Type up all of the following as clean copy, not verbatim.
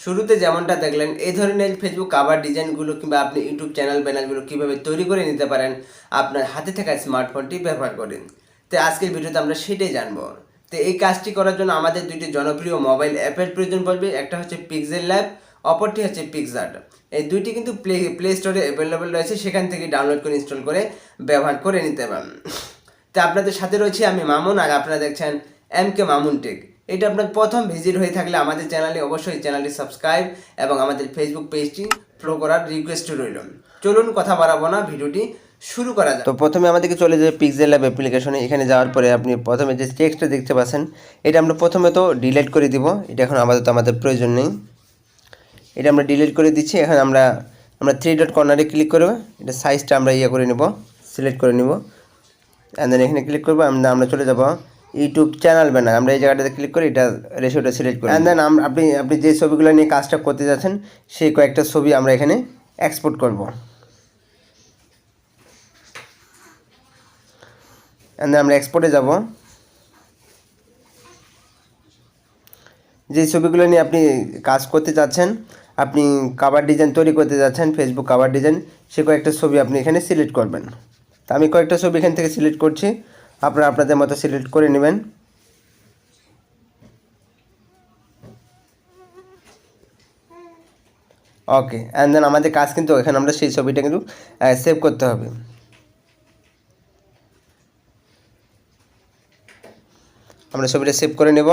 শুরুতে যেমনটা দেখলেন এই ধরনের ফেসবুক কাভার ডিজাইনগুলো কিংবা আপনি ইউটিউব চ্যানেল ব্যানারগুলো কীভাবে তৈরি করে নিতে পারেন আপনার হাতে থাকা স্মার্টফোনটি ব্যবহার করেন। তো আজকের ভিডিওতে আমরা সেটাই জানবো। তো এই কাজটি করার জন্য আমাদের দুইটি জনপ্রিয় মোবাইল অ্যাপের প্রয়োজন পড়বে। একটা হচ্ছে পিক্সেলল্যাব, অপরটি হচ্ছে পিক্সআর্ট। এই দুইটি কিন্তু প্লে স্টোরে অ্যাভেলেবল রয়েছে, সেখান থেকে ডাউনলোড করে ইনস্টল করে ব্যবহার করে নিতে পারেন। তো আপনাদের সাথে রয়েছে আমি মামুন, আর আপনারা দেখছেন MK মামুন টেক। এটা আপনার প্রথম ভিজিট হয়ে থাকলে আমাদের চ্যানেলে অবশ্যই চ্যানেলটি সাবস্ক্রাইব এবং আমাদের ফেসবুক পেজটি ফলো করার রিকোয়েস্ট রইল। চলুন কথা বাড়াবো না, ভিডিওটি শুরু করা যায়। তো প্রথমে আমাদেরকে চলে যাবে পিক্সেলল্যাব অ্যাপ্লিকেশনে। এখানে যাওয়ার পরে আপনি প্রথমে যে টেক্সটটা দেখতে পাচ্ছেন এটা আমরা প্রথমে তো ডিলিট করে দিব, এটা এখন আপাতত আমাদের প্রয়োজন নেই, এটা আমরা ডিলিট করে দিচ্ছি। এখন আমরা 3 ডট কর্নারে ক্লিক করব, এটা সাইজটা আমরা করে নেব, সিলেক্ট করে নেব। অ্যান্ড দেন এখানে ক্লিক করবো, আমরা চলে যাব ইউটিউব চ্যানেল ব্যানার। আমরা এই জায়গাটাতে ক্লিক করে এটা রেশিওটা সিলেক্ট করি। অ্যান্ড দেন আপনি যে ছবিগুলো নিয়ে কাজটা করতে যাচ্ছেন সেই কয়েকটা ছবি আমরা এখানে এক্সপোর্ট করব। অ্যান্ড দেন আমরা এক্সপোর্টে যাব। যে ছবিগুলো নিয়ে আপনি কাজ করতে চাচ্ছেন, আপনি কাভার ডিজাইন তৈরি করতে যাচ্ছেন, ফেসবুক কাভার ডিজাইন, সে কয়েকটা ছবি আপনি এখানে সিলেক্ট করবেন। তো আমি কয়েকটা ছবি এখান থেকে সিলেক্ট করছি, আপনারা আপনাদের মতো সিলেক্ট করে নেবেন। ওকে, অ্যান্ড দেন আমাদের কাজ কিন্তু এখানে আমরা সেই ছবিটা কিন্তু সেভ করতে হবে। আমরা ছবিটা সেভ করে নেব।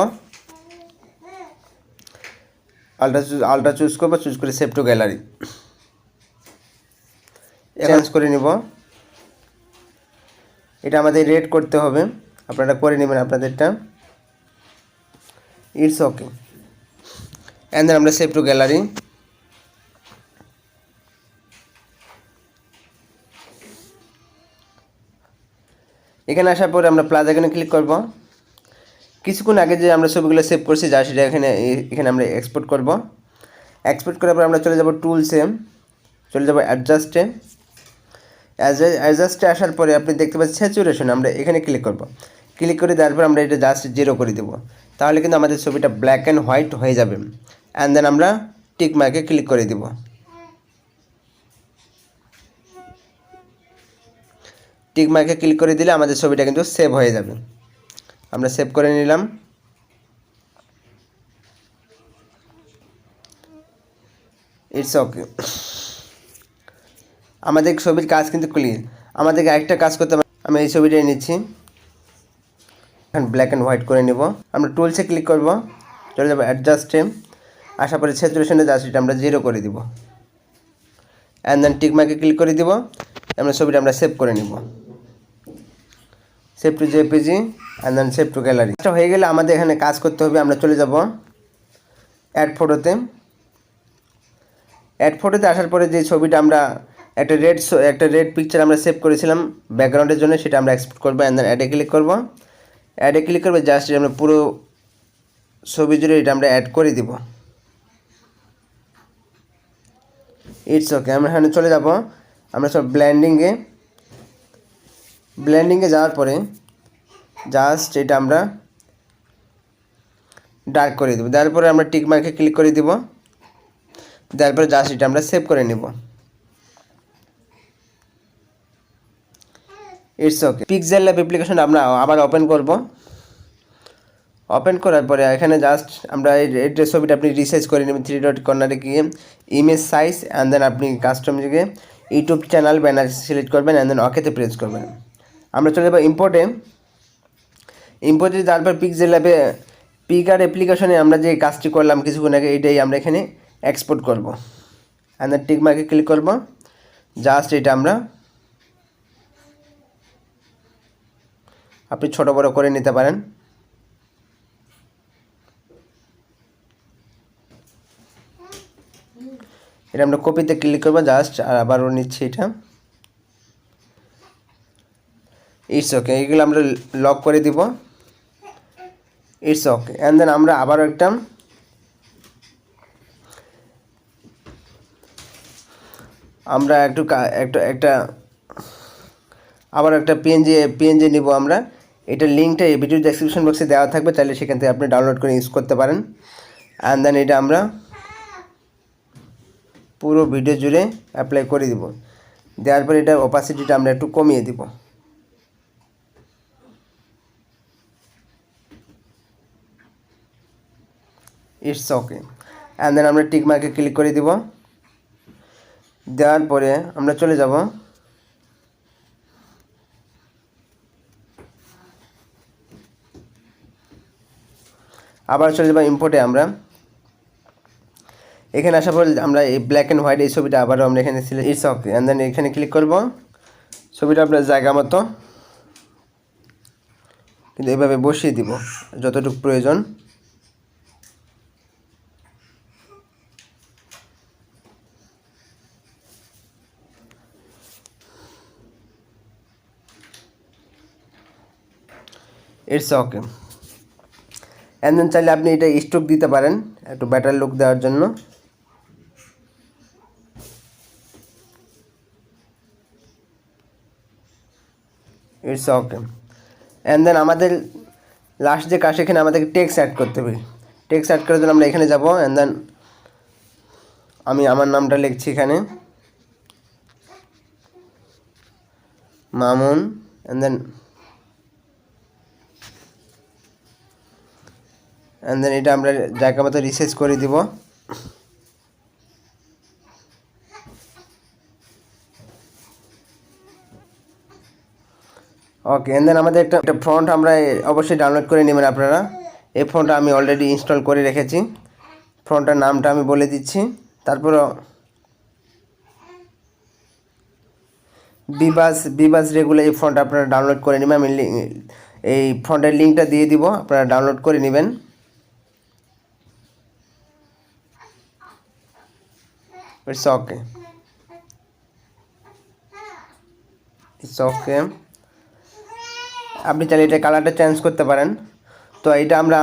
আলট্রা চুজ করবো, চুজ করে সেভ টু গ্যালারি চেঞ্জ করে নেব। এটা আমাদের রেড করতে হবে, আপনারা করে নেবেন আপনাদেরটা। ইটস ওকে, অ্যান্ড দেন আমরা সেভ টু গ্যালারি। এখানে আসার পরে আমরা প্লাস এখানে ক্লিক করব। কিছুক্ষণ আগে যে আমরা ছবিগুলো সেভ করছি যা সেটা এখানে আমরা এক্সপোর্ট করব। এক্সপোর্ট করার পর আমরা চলে যাব টুলসে, চলে যাব অ্যাডজাস্টে। অ্যাডজাস্টে আসার পরে আপনি দেখতে পাচ্ছেন স্যাচুরেশন, আমরা এখানে ক্লিক করব। ক্লিক করে দেওয়ার পর আমরা এটা জাস্ট 0 করে দেবো, তাহলে কিন্তু আমাদের ছবিটা ব্ল্যাক অ্যান্ড হোয়াইট হয়ে যাবে। অ্যান্ড দেন আমরা টিক মার্কে ক্লিক করে দেব। টিক মার্কে ক্লিক করে দিলে আমাদের ছবিটা কিন্তু সেভ হয়ে যাবে। আমরা সেভ করে নিলাম। ইটস ওকে, আমাদের ছবির কাজ কিন্তু ক্লিয়ার। আমাদেরকে আরেকটা কাজ করতে হবে, আমি এই ছবিটাই নিচ্ছি, এখন ব্ল্যাক অ্যান্ড হোয়াইট করে নেব। আমরা টুলসে ক্লিক করব, চলে যাবো অ্যাডজাস্টে। আসার পরে স্যাচুরেশনে জাস্ট এটা আমরা 0 করে দিব। অ্যান্ড দেন টিক মার্কে ক্লিক করে দিব। আমরা ছবিটা আমরা সেভ করে নিব, save to JPG and then save to gallery. এটা হয়ে গেলে আমাদের এখানে কাজ করতে হবে, আমরা চলে যাব অ্যাড ফটোতে। অ্যাড ফটোতে আসার পরে যে ছবিটা আমরা একটা রেড পিকচার আমরা সেভ করেছিলাম ব্যাকগ্রাউন্ডের জন্য, সেটা আমরা এক্সপোর্ট করবো। অ্যান্ড দেন অ্যাডে ক্লিক করবো। অ্যাডে ক্লিক করবো, জাস্ট আমরা পুরো ছবি জুড়ে এটা আমরা অ্যাড করে দিব। ইটস ওকে, আমরা এখানে চলে যাব। আমরা সব ব্লেন্ডিংয়ে যাওয়ার পরে জাস্ট এটা আমরা ডার্ক করে দেবো। দেওয়ার পরে আমরা টিক মার্কে ক্লিক করে দিব। দেওয়ার পরে জাস্ট এটা আমরা সেভ করে নেব। ইটস ওকে, পিক্সেলল্যাব অ্যাপ্লিকেশন আমরা আবার ওপেন করব। ওপেন করার পরে এখানে জাস্ট আমরা এই ছবিটা আপনি রিসাইজ করে নেবেন। 3 ডট কর্নারে গিয়ে ইমেজ সাইজ, অ্যান্ড দেন আপনি কাস্টম গিয়ে ইউটিউব চ্যানেল ব্যানার সিলেক্ট করবেন। অ্যান্ড দেন ওকেতে প্রেস করবেন। আমরা চলে যাবো ইম্পোর্টে যাওয়ার পর পিক্সেলল্যাবে পিকআর্ট অ্যাপ্লিকেশনে আমরা যে কাজটি করলাম কিছুক্ষণ আগে, এটাই আমরা এখানে এক্সপোর্ট করব। অ্যান্ড দেন টিক মার্কে ক্লিক করব, জাস্ট এটা আমরা আপনি ছোট বড় করে নিতে পারেন। এটা আমরা কপিতে ক্লিক করবো জাস্ট, আর আবারও নিচ্ছি এটা। ইটস ওকে, এইগুলো আমরা লক করে দিব। ইটস ওকে, অ্যান্ড দেন আমরা আবারও একটা পিএনজি নিব আমরা। এটার লিঙ্কটা এই ভিডিও ডেসক্রিপশন বক্সে দেওয়া থাকবে, চাইলে সেখান থেকে আপনি ডাউনলোড করে ইউজ করতে পারেন। অ্যান্ড দেন এটা আমরা পুরো ভিডিও জুড়ে অ্যাপ্লাই করে দিব। দেওয়ার পরে এটার অপাসিটিটা আমরা একটু কমিয়ে দিব। It's okay. অ্যান্ড দেন আমরা টিক মার্কে ক্লিক করে দিব। দেওয়ার পরে আমরা চলে যাব আবার চলে যাব ইম্পোর্টে। আমরা এখানে আসার পর আমরা এই ব্ল্যাক অ্যান্ড হোয়াইট এই ছবিটা আবারও আমরা এখানে select. It's okay. And then এখানে ক্লিক করব। ছবিটা আপনার জায়গা মতো কিন্তু এভাবে বসিয়ে দিব যতটুকু প্রয়োজন। It's okay. অ্যান্ড দেন চাইলে আপনি এটা স্ট্রোক দিতে পারেন একটু বেটার লুক দেওয়ার জন্য। It's okay. অ্যান্ড দেন আমাদের লাস্ট যে কাজ, এখানে আমাদেরকে টেক্সট অ্যাড করতে হবে। টেক্সট অ্যাড করার জন্য আমরা এখানে যাব। অ্যান্ড দেন আমি আমার নামটা লিখছি এখানে, মামুন। অ্যান্ড দেন এটা আমরা জায়গা মতো রিসার্চ করে দিব। ওকে। অ্যান্ড দেন আমাদের একটা ফন্ট আমরা অবশ্যই ডাউনলোড করে নেবেন আপনারা। এই ফন্টটা আমি অলরেডি ইনস্টল করে রেখেছি। ফন্টটার নামটা আমি বলে দিচ্ছি। তারপরও বিবাস রেগুলার এই ফন্ট আপনারা ডাউনলোড করে নেবেন। আমি এই ফন্টের লিঙ্কটা দিয়ে দিব, আপনারা ডাউনলোড করে নেবেন। It's okay. ইটস ওকে। আপনি চাইলে এটা কালারটা চেঞ্জ করতে পারেন। তো এটা আমরা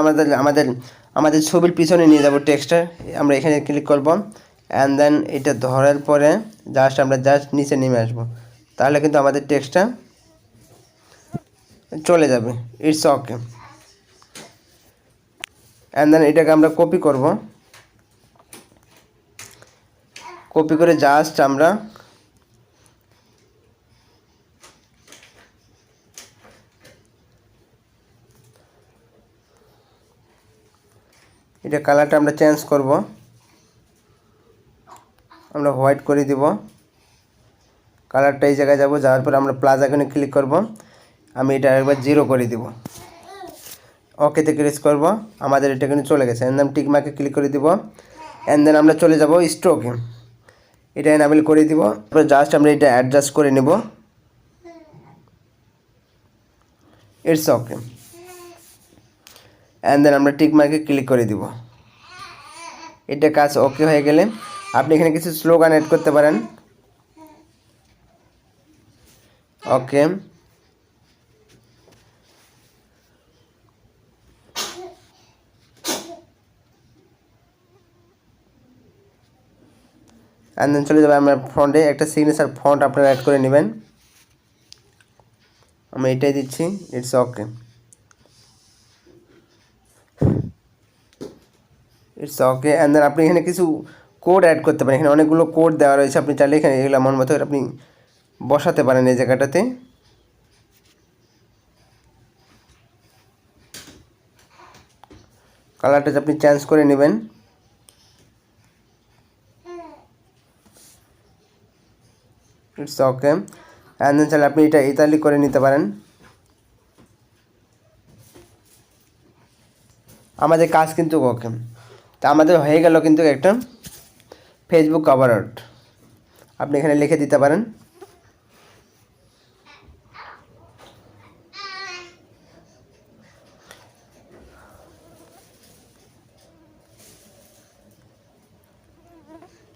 আমাদের ছবির পিছনে নিয়ে যাব টেক্সটটা। আমরা এখানে ক্লিক করব। অ্যান্ড দেন এটা ধরার পরে আমরা নিচে নেমে আসবো, তাহলে কিন্তু আমাদের টেক্সটটা চলে যাবে। It's okay. অ্যান্ড দেন এটাকে আমরা কপি করব। কপি করে আমরা এটা কালারটা আমরা চেঞ্জ করব। আমরা হোয়াইট করে দিব। কালারটা এই জায়গায় যাব, যাওয়ার পর আমরা প্লাস আইকনে ক্লিক করব। আমি এটা একবার 0 করে দিব। ওকেতে ক্লিক করব। আমাদের এটা কিন্তু চলে গেছে। অ্যান্ড দেন টিক মার্কে ক্লিক করে দিব। অ্যান্ড দেন আমরা চলে যাব স্ট্রোকে। এটা এনাবেল করে দিব। তারপর আমরা এটা অ্যাডজাস্ট করে নেব। It's okay. অ্যান্ড দেন আমরা টিক মার্কে ক্লিক করে দিব। এটা কাজ ওকে হয়ে গেলে আপনি এখানে কিছু স্লোগান অ্যাড করতে পারেন। ওকে। অ্যান্ড দেন চলে যাবে আমরা ফন্টে একটা সিগনেচার ফন্ট আপনারা অ্যাড করে নেবেন। আমি এটাই দিচ্ছি। It's okay. It's okay. And then আপনি এখানে কিছু কোড অ্যাড করতে পারেন। এখানে অনেকগুলো কোড দেওয়া রয়েছে, আপনি চাইলে এখানে এগুলো মন মতো আপনি বসাতে পারেন এই জায়গাটাতে। কালারটা আপনি চেঞ্জ করে নেবেন। It's okay. অ্যান্ড দেন চাইলে আপনি এটা ইতালি করে নিতে পারেন। আমাদের কাজ কিন্তু ওকে। তা আমাদের হয়ে গেল কিন্তু একটা ফেসবুক কভার আর্ট। আপনি এখানে লিখে দিতে পারেন।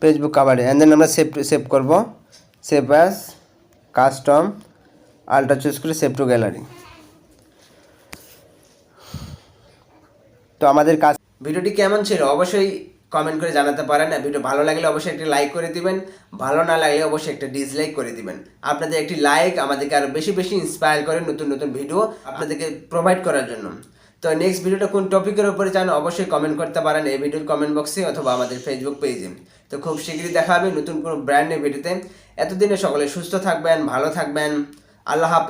ফেসবুক কভারে। অ্যান্ড দেন আমরা সেভ করব। Save as, custom, ultra choose করে সেভ টু গ্যালারি। তো আমাদের কাজ। ভিডিওটি কেমন ছিল অবশ্যই কমেন্ট করে জানাতে পারেন। আর ভিডিও ভালো লাগলে অবশ্যই একটি লাইক করে দিবেন, ভালো না লাগলে অবশ্যই একটা ডিসলাইক করে দিবেন। আপনাদের একটি লাইক আমাদেরকে আরও বেশি বেশি ইন্সপায়ার করে নতুন নতুন ভিডিও আপনাদেরকে প্রোভাইড করার জন্য। তো নেক্সট ভিডিওটা কোন টপিকের উপরে চান অবশ্যই কমেন্ট করতে পারেন এই ভিডিওর কমেন্ট বক্সে অথবা আমাদের ফেসবুক পেজে। তো খুব শীঘ্রই দেখা হবে নতুন কোনো ব্র্যান্ড নিউ ভিডিওতে। এতদিনে সকলে সুস্থ থাকবেন, ভালো থাকবেন। আল্লাহ হাফেজ।